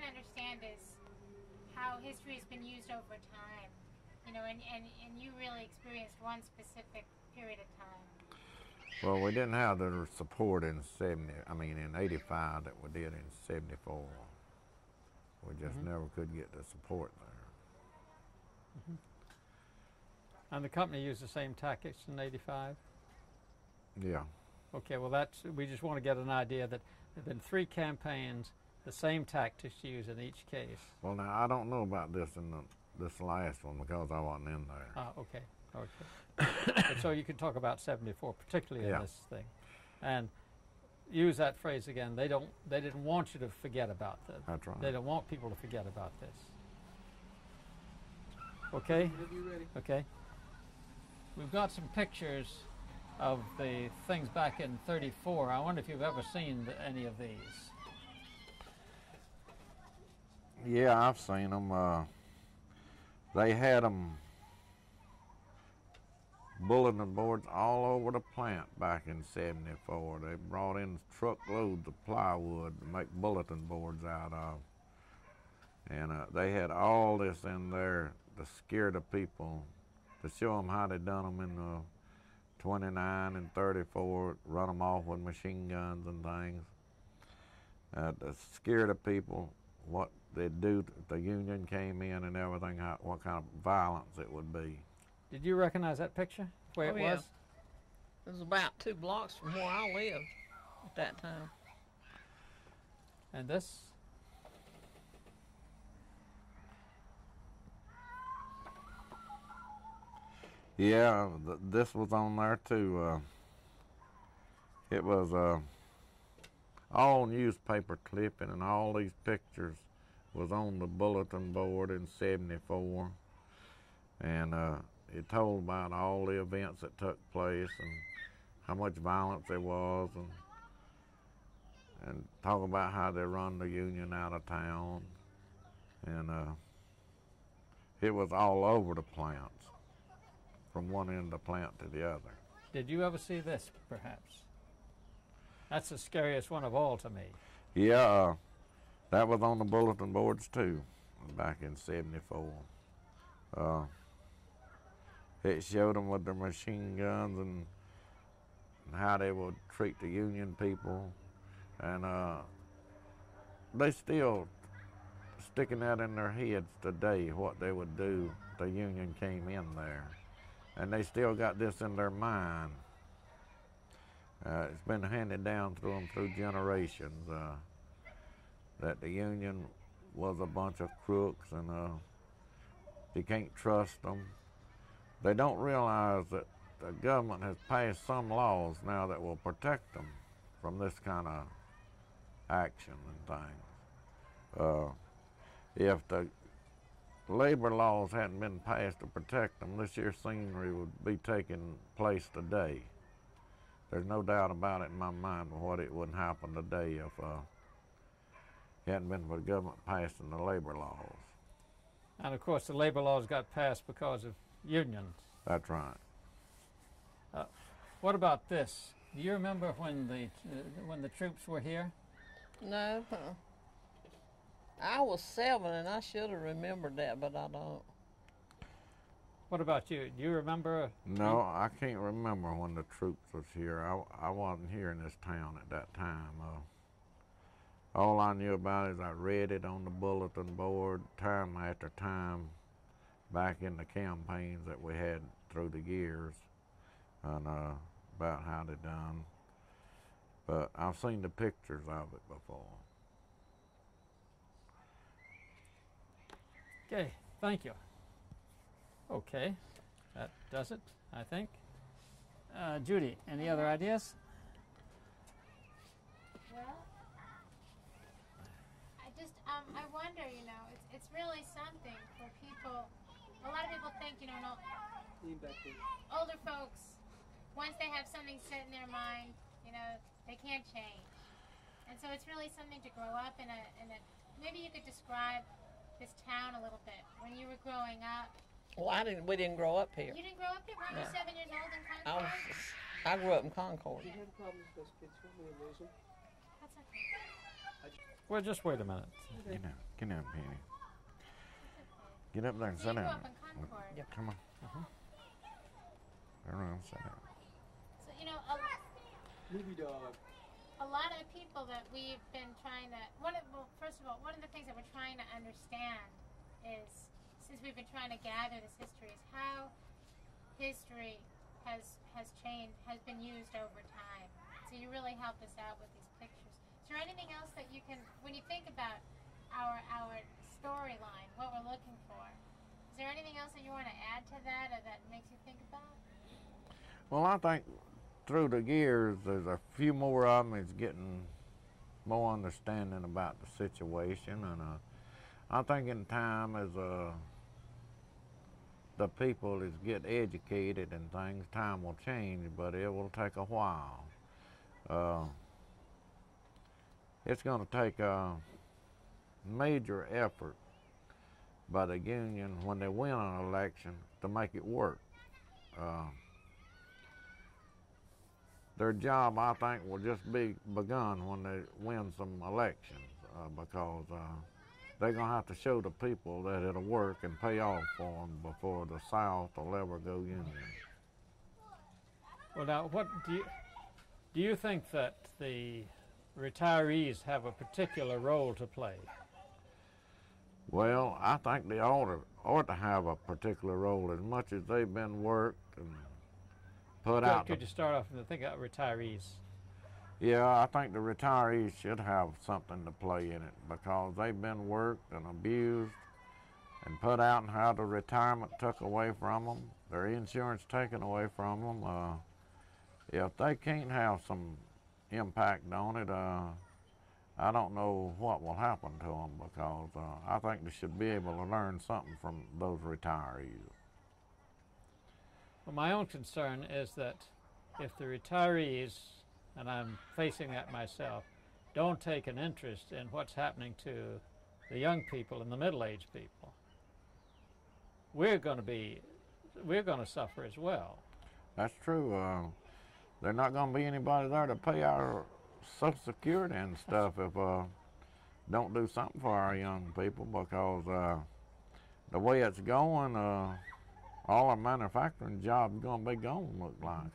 trying to understand is how history has been used over time. You know, and you really experienced one specific period of time. Well, we didn't have the support in in 85 that we did in 74. We just never could get the support there. And the company used the same tactics in 85? Yeah. Okay, well we just want to get an idea that there have been 3 campaigns, the same tactics used in each case. Well, now, I don't know about this this last one because I wasn't in there. Ah, okay. But so you can talk about 74, particularly in this thing. And use that phrase again. They didn't want you to forget about this. That's right. They don't want people to forget about this. Okay? Whenever you're ready. Okay. We've got some pictures of the things back in 34. I wonder if you've ever seen any of these. Yeah, I've seen them. They had them bulletin boards all over the plant back in 74. They brought in truckloads of plywood to make bulletin boards out of. And they had all this in there to scare the people, to show them how they done them in the 29 and 34, run them off with machine guns and things, to scare the people what they'd do if the Union came in and everything, what kind of violence it would be. Did you recognize that picture, where it was? It was about 2 blocks from where I lived at that time. And this? Yeah, this was on there too. It was all newspaper clipping, and all these pictures was on the bulletin board in 74. And it told about all the events that took place and how much violence there was, and talk about how they run the Union out of town. And it was all over the plants, from one end of the plant to the other. Did you ever see this, perhaps? That's the scariest one of all to me. Yeah, that was on the bulletin boards too, back in 74. It showed them with their machine guns and how they would treat the Union people. And they still sticking that in their heads today, what they would do if the Union came in there. And they still got this in their mind. It's been handed down through them through generations, that the Union was a bunch of crooks, and you can't trust them. They don't realize that the government has passed some laws now that will protect them from this kind of action and things. If the labor laws hadn't been passed to protect them, this year's scenery would be taking place today. There's no doubt about it in my mind what it wouldn't happen today if it hadn't been for the government passing the labor laws. And of course the labor laws got passed because of unions. That's right. What about this? Do you remember when the troops were here? No. I was 7 and I should have remembered that, but I don't. What about you? Do you remember? No, I can't remember when the troops was here. I wasn't here in this town at that time. All I knew about is I read it on the bulletin board time after time back in the campaigns that we had through the years, and about how they done. But I've seen the pictures of it before. Okay, thank you. Okay, that does it, I think. Judy, any other ideas? Well, I wonder, you know, it's really something for people. A lot of people think, you know, older folks, once they have something set in their mind, you know, they can't change. And so it's really something to grow up in a maybe you could describe this town a little bit when you were growing up. Well, we didn't grow up here. You didn't grow up here? Weren't you 7 years old in Concord? I grew up in Concord. If you have problems with those kids, you want me to lose them? That's okay. Well, just wait a minute. Get down, Penny. Get up there and So sit you grew down. up in Concord. Yep. Come on. Turn around, sit down. So, you know, a lot of the people that we've been trying to, first of all, one of the things that we're trying to understand is, since we've been trying to gather this history, is how history has changed, has been used over time. So you really helped us out with these pictures. Is there anything else that you can, when you think about our storyline, what we're looking for, is there anything else that you want to add to that or that makes you think about? Well, I think through the years, there's a few more of them is getting more understanding about the situation, and I think in time as the people is get educated and things, time will change, but it will take a while. It's going to take a major effort by the union when they win an election to make it work. Their job, I think, will just be begun when they win some elections, because they're going to have to show the people that it'll work and pay off for them before the South will ever go union. Well, now, what do you think that the retirees have a particular role to play? Well, I think they ought to have a particular role, as much as they've been worked and put out. Could you start off and think about retirees? Yeah, I think the retirees should have something to play in it, because they've been worked and abused and put out and had the retirement took away from them, their insurance taken away from them. If they can't have some impact on it, I don't know what will happen to them, because I think they should be able to learn something from those retirees. Well, my own concern is that if the retirees, and I'm facing that myself, don't take an interest in what's happening to the young people and the middle-aged people, we're going to suffer as well. That's true. There's not going to be anybody there to pay our Social Security and stuff if don't do something for our young people, because the way it's going, all our manufacturing jobs are going to be gone, look like.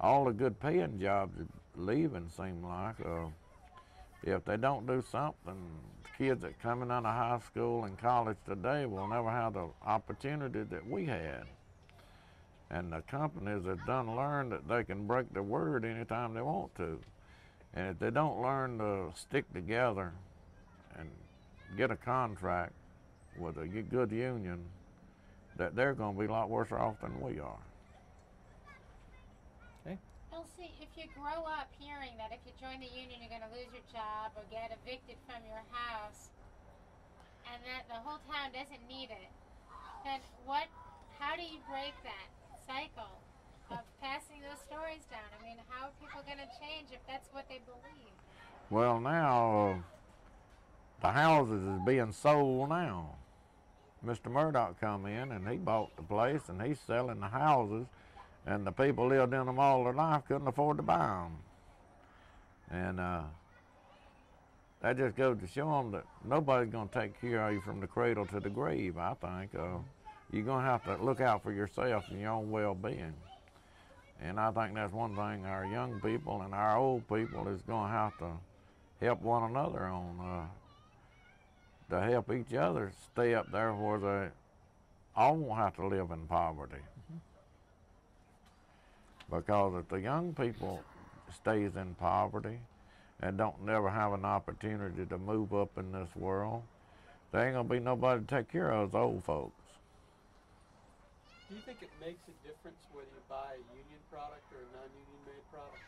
All the good paying jobs are leaving, seem like. If they don't do something, the kids that coming out of high school and college today will never have the opportunity that we had. And the companies have done learned that they can break their word anytime they want to. And if they don't learn to stick together and get a contract with a good union, that they're going to be a lot worse off than we are. Okay. Well, see, if you grow up hearing that if you join the union you're going to lose your job or get evicted from your house, and that the whole town doesn't need it, then how do you break that cycle of passing those stories down? I mean, how are people going to change if that's what they believe? Well, now the houses is being sold now. Mr. Murdoch come in and he bought the place and he's selling the houses, and the people lived in them all their life couldn't afford to buy them. And that just goes to show them that nobody's going to take care of you from the cradle to the grave, I think. You're going to have to look out for yourself and your own well-being. And I think that's one thing our young people and our old people is going to have to help one another on, to help each other stay up there where they all won't have to live in poverty. Because if the young people stays in poverty and don't never have an opportunity to move up in this world, there ain't going to be nobody to take care of us old folks. Do you think it makes a difference whether you buy a union product or a non-union made product?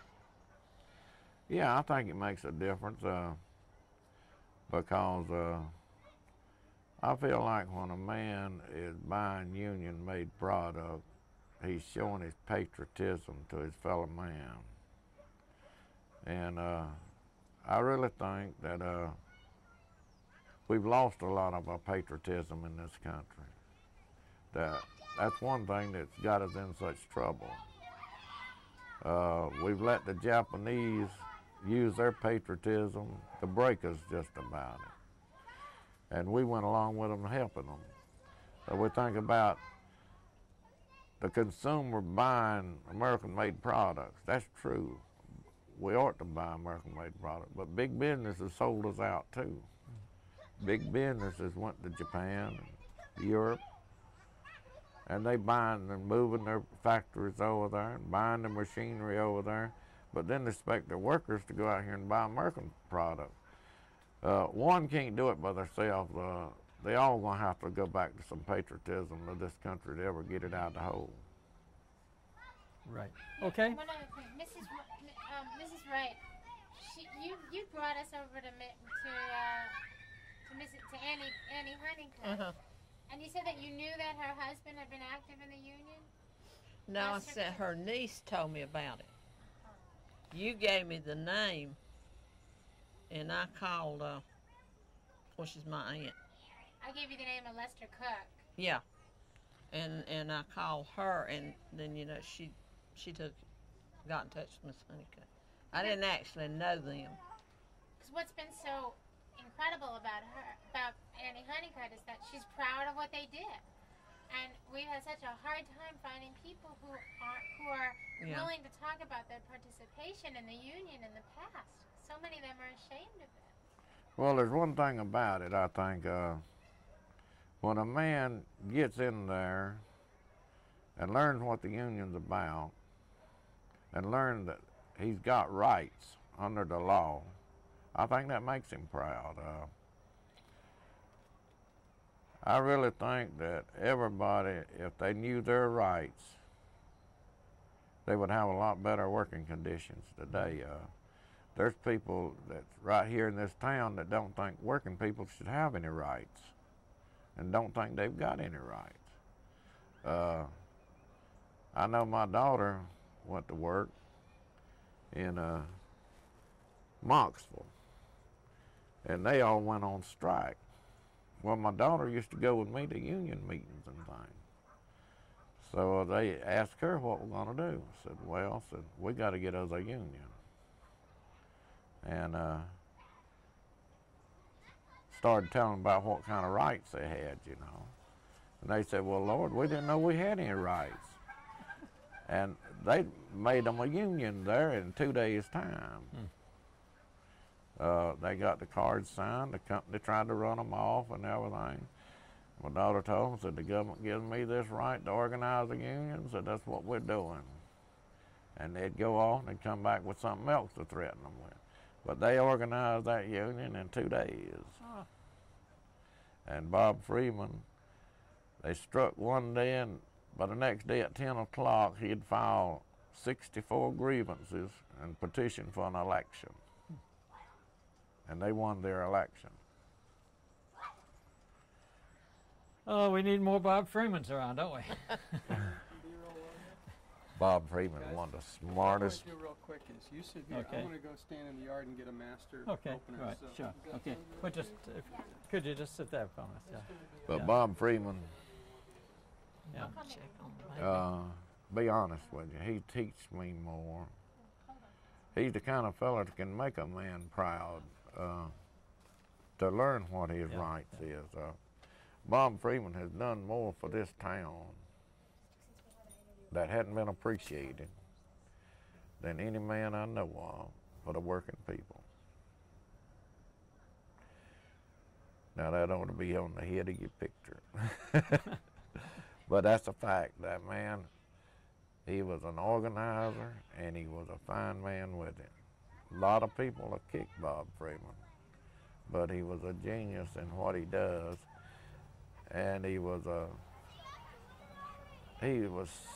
Yeah, I think it makes a difference, because I feel like when a man is buying union-made product, he's showing his patriotism to his fellow man. And I really think that we've lost a lot of our patriotism in this country. That's one thing that's got us in such trouble. We've let the Japanese use their patriotism to break us just about it. And we went along with them, helping them. So we think about the consumer buying American-made products. That's true. We ought to buy American-made products, but big businesses sold us out too. Big businesses went to Japan and Europe, and they buying and moving their factories over there and buying the machinery over there, but then they expect their workers to go out here and buy American products. One can't do it by themselves. They all gonna have to go back to some patriotism of this country to ever get it out of the hole. Right. Okay. One other thing, Mrs. Wright, you brought us over to Annie Honeycutt, and you said that you knew that her husband had been active in the Union. No, I said her niece told me about it. You gave me the name, and I called. Well, she's my aunt. I gave you the name of Lester Cook. Yeah, and I called her, and then she got in touch with Miss Honeycutt. I didn't actually know them. Because what's been so incredible about Annie Honeycutt is that she's proud of what they did, and we've had such a hard time finding people who are willing to talk about their participation in the Union in the past. So many of them are ashamed of it. Well, there's one thing about it, I think. When a man gets in there and learns what the Union's about and learns that he's got rights under the law, I think that makes him proud. I really think that everybody, if they knew their rights, they would have a lot better working conditions today. There's people that's right here in this town that don't think working people should have any rights and don't think they've got any rights. I know my daughter went to work in Knoxville, and they all went on strike. Well, my daughter used to go with me to union meetings and things. So they asked her what we're going to do. I said, we got to get us a union. And started telling them about what kind of rights they had, And they said, well, Lord, we didn't know we had any rights. And they made them a union there in 2 days' time. They got the cards signed. The company tried to run them off and everything. My daughter told them, said, the government gives me this right to organize a union, said, that's what we're doing. And they'd go off and they'd come back with something else to threaten them with. But they organized that union in 2 days. Oh. And Bob Freeman, they struck one day, and by the next day at 10 o'clock, he'd filed 64 grievances and petition for an election. And they won their election. Oh, we need more Bob Freemans around, don't we? Bob Freeman, one of the smartest. What I want to do real quick is, you sit here. Okay. I'm going to go stand in the yard and get a master Okay, opener. right, So sure. you guys Okay, want but just, could you just sit there for a minute? Yeah. But Yeah. Bob Freeman, Yeah. Check on the baby. be honest with you, he teaches me more. He's the kind of fella that can make a man proud to learn what his rights is. Bob Freeman has done more for this town that hadn't been appreciated than any man I know of for the working people. Now that ought to be on the head of your picture. But that's a fact. That man, he was an organizer and he was a fine man with it. A lot of people have kicked Bob Freeman, but he was a genius in what he does, and he was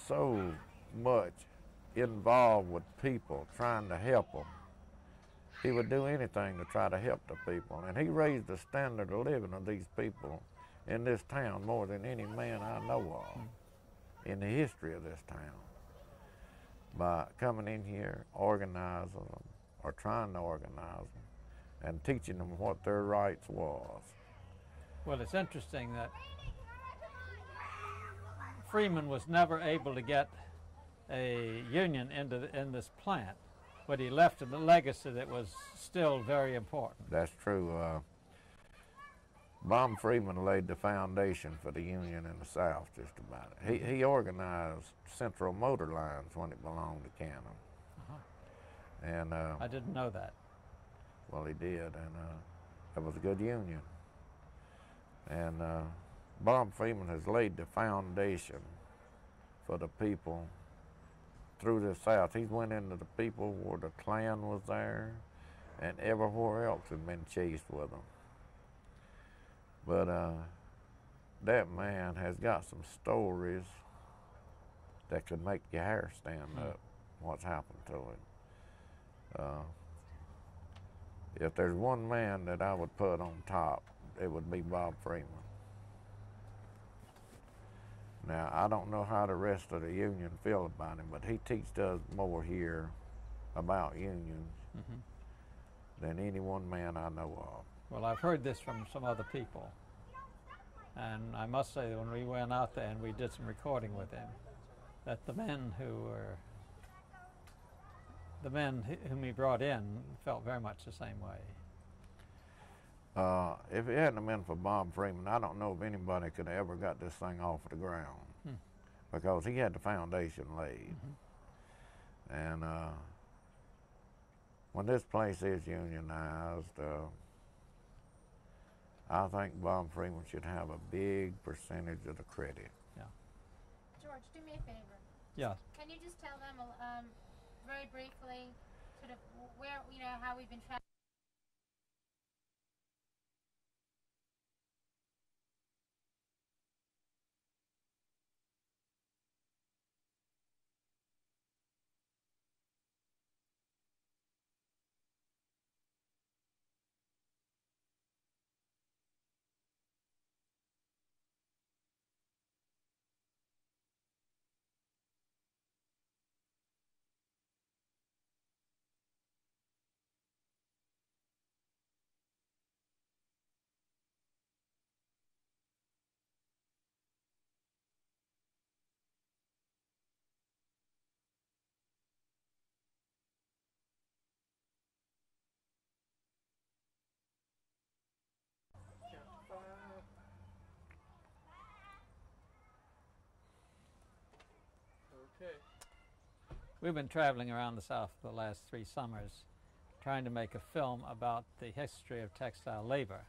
so much involved with people, trying to help them. He would do anything to try to help the people, and he raised the standard of living of these people in this town more than any man I know of in the history of this town, by coming in here, organizing them, or trying to organize them, and teaching them what their rights was. Well, it's interesting that Freeman was never able to get a union in this plant, but he left a legacy that was still very important. That's true. Bob Freeman laid the foundation for the Union in the South, just about. He organized Central Motor Lines when it belonged to Cannon. And I didn't know that. well, he did, and it was a good union. And Bob Freeman has laid the foundation for the people through the South. He went into the people where the Klan was there and everywhere else had been chased with them. But that man has got some stories that could make your hair stand up, what's happened to him. If there's one man that I would put on top, it would be Bob Freeman. Now, I don't know how the rest of the union feel about him, but he teaches us more here about unions than any one man I know of. Well, I've heard this from some other people. And I must say, when we went out there and we did some recording with him, that the men whom he brought in felt very much the same way. If it hadn't been for Bob Freeman, I don't know if anybody could have ever got this thing off the ground because he had the foundation laid. And when this place is unionized, I think Bob Freeman should have a big percentage of the credit. Yeah. George, do me a favor. Yeah. Can you just tell them very briefly sort of where, how we've been traveling? Okay. We've been traveling around the South for the last 3 summers trying to make a film about the history of textile labor.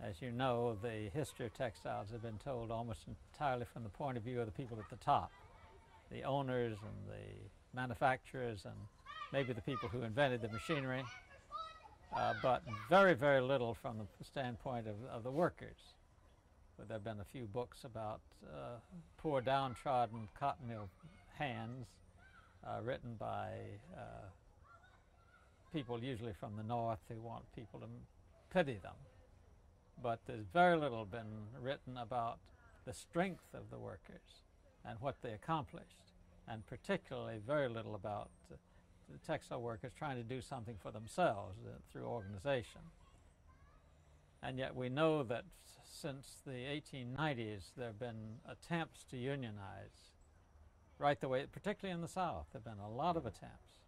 As you know, the history of textiles has been told almost entirely from the point of view of the people at the top, the owners and the manufacturers and maybe the people who invented the machinery, but very, very little from the standpoint of the workers. But there have been a few books about poor downtrodden cotton mill hands written by people usually from the North who want people to pity them. But there's very little been written about the strength of the workers and what they accomplished, and particularly very little about the textile workers trying to do something for themselves through organization. And yet we know that since the 1890s there have been attempts to unionize right the way, particularly in the South. There have been a lot of attempts.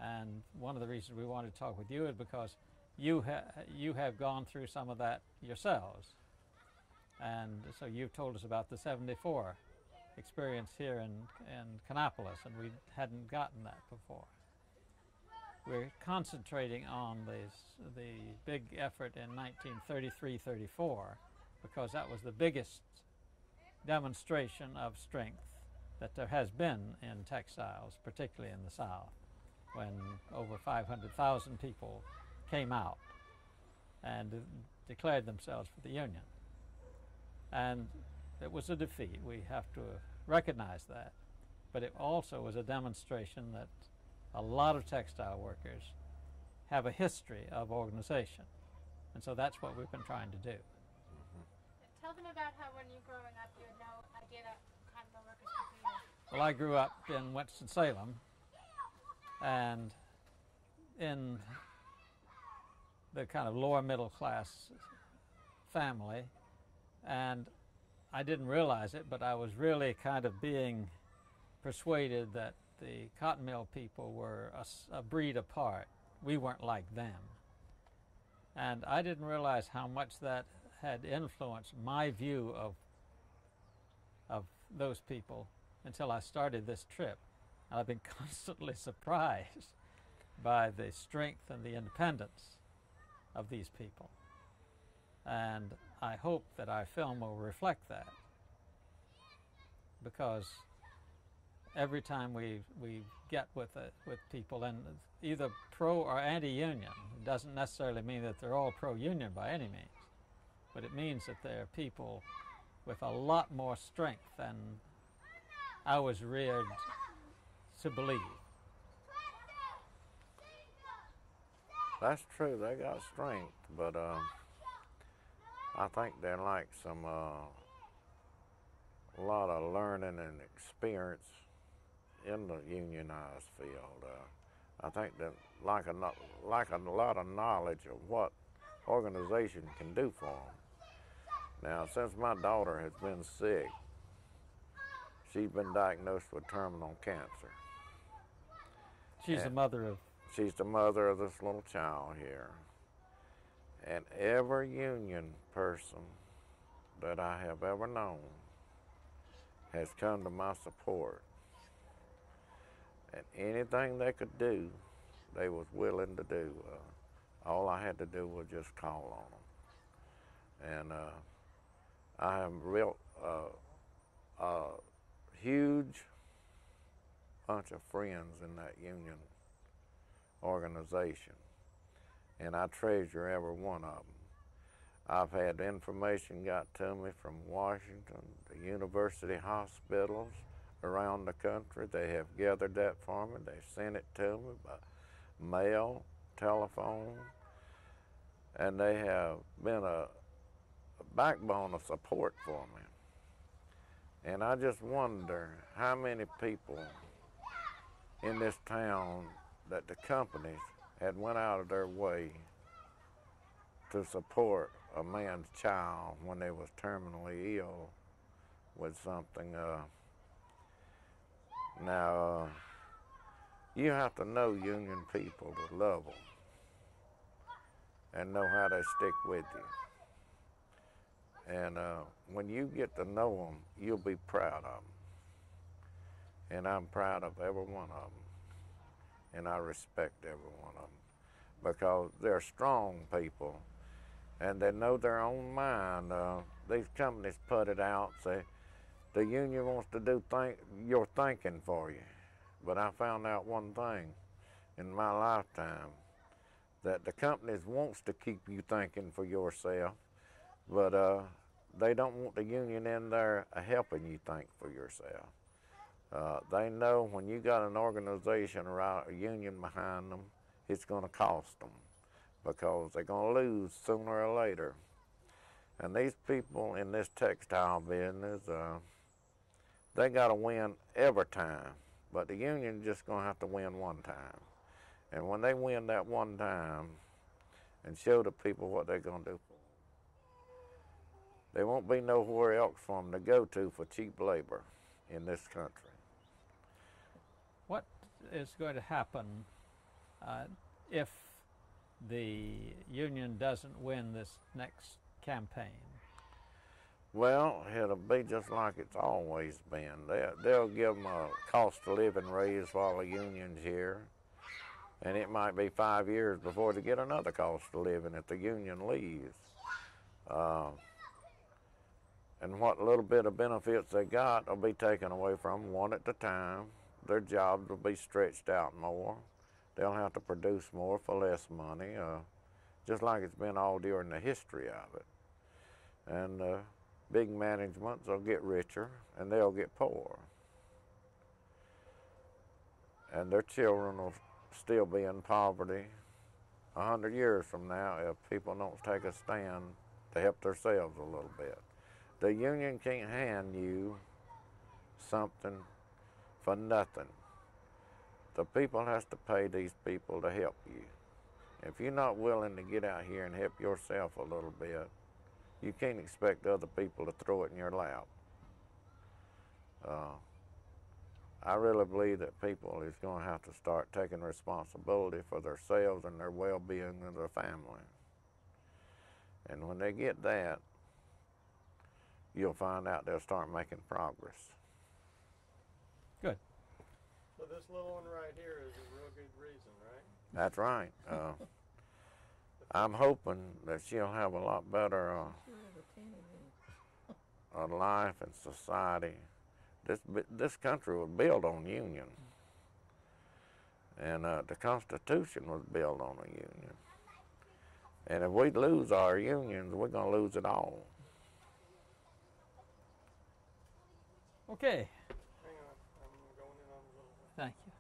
And one of the reasons we wanted to talk with you is because you have gone through some of that yourselves. And so you've told us about the 74 experience here in Kannapolis, and we hadn't gotten that before. We're concentrating on the big effort in 1933-34 because that was the biggest demonstration of strength that there has been in textiles, particularly in the South, when over 500,000 people came out and declared themselves for the Union. And it was a defeat. We have to recognize that. But it also was a demonstration that a lot of textile workers have a history of organization. And so that's what we've been trying to do. Tell them about how when you were growing up you had no idea that cotton mill workers could be there. Well, I grew up in Winston-Salem, and in the kind of lower middle class family, and I didn't realize it, but I was really kind of being persuaded that the cotton mill people were a breed apart. We weren't like them. And I didn't realize how much that had influenced my view of those people until I started this trip. And I've been constantly surprised by the strength and the independence of these people. And I hope that our film will reflect that, because every time we get with people, and either pro or anti-union, it doesn't necessarily mean that they're all pro-union by any means, but it means that they're people with a lot more strength than I was reared to believe. That's true, they got strength, but I think they like some a lot of learning and experience in the unionized field. I think that like a lot of knowledge of what organization can do for them. Now, since my daughter has been sick, she's been diagnosed with terminal cancer. She's the mother of... She's the mother of this little child here. And every union person that I have ever known has come to my support. And anything they could do, they was willing to do. All I had to do was just call on them. And I have a huge bunch of friends in that union organization, and I treasure every one of them. I've had information got to me from Washington, the university hospitals around the country. They have gathered that for me. They sent it to me by mail, telephone, and they have been a backbone of support for me. And I just wonder how many people in this town that the companies had went out of their way to support a man's child when they was terminally ill with something. Now, you have to know union people to love them and know how they stick with you. And when you get to know them, you'll be proud of them. And I'm proud of every one of them. And I respect every one of them because they're strong people and they know their own mind. These companies put it out, say, the union wants to do your thinking for you. But I found out one thing in my lifetime, that the companies wants to keep you thinking for yourself, but they don't want the union in there helping you think for yourself. They know when you got an organization or a union behind them, it's going to cost them because they're going to lose sooner or later. And these people in this textile business, they got to win every time, but the union just going to have to win one time. And when they win that one time and show the people what they're going to do for them, there won't be nowhere else for them to go to for cheap labor in this country. What is going to happen if the union doesn't win this next campaign? Well, it'll be just like it's always been. They'll give them a cost of living raise while the union's here, and it might be 5 years before they get another cost of living if the union leaves. And what little bit of benefits they got will be taken away from them one at a time. Their jobs will be stretched out more. They'll have to produce more for less money, just like it's been all during the history of it. And big managements will get richer and they'll get poorer. And their children will still be in poverty 100 years from now if people don't take a stand to help themselves a little bit. The union can't hand you something for nothing. The people has to pay these people to help you. If you're not willing to get out here and help yourself a little bit, you can't expect other people to throw it in your lap. I really believe that people is going to have to start taking responsibility for themselves and their well-being and their family. And when they get that, you'll find out they'll start making progress. Good. So this little one right here is a real good reason, right? That's right. I'm hoping that she'll have a lot better life and society. This country was built on union, and the Constitution was built on a union. And if we lose our unions, we're going to lose it all. Okay. Hang on, I'm going in on a little bit. Thank you.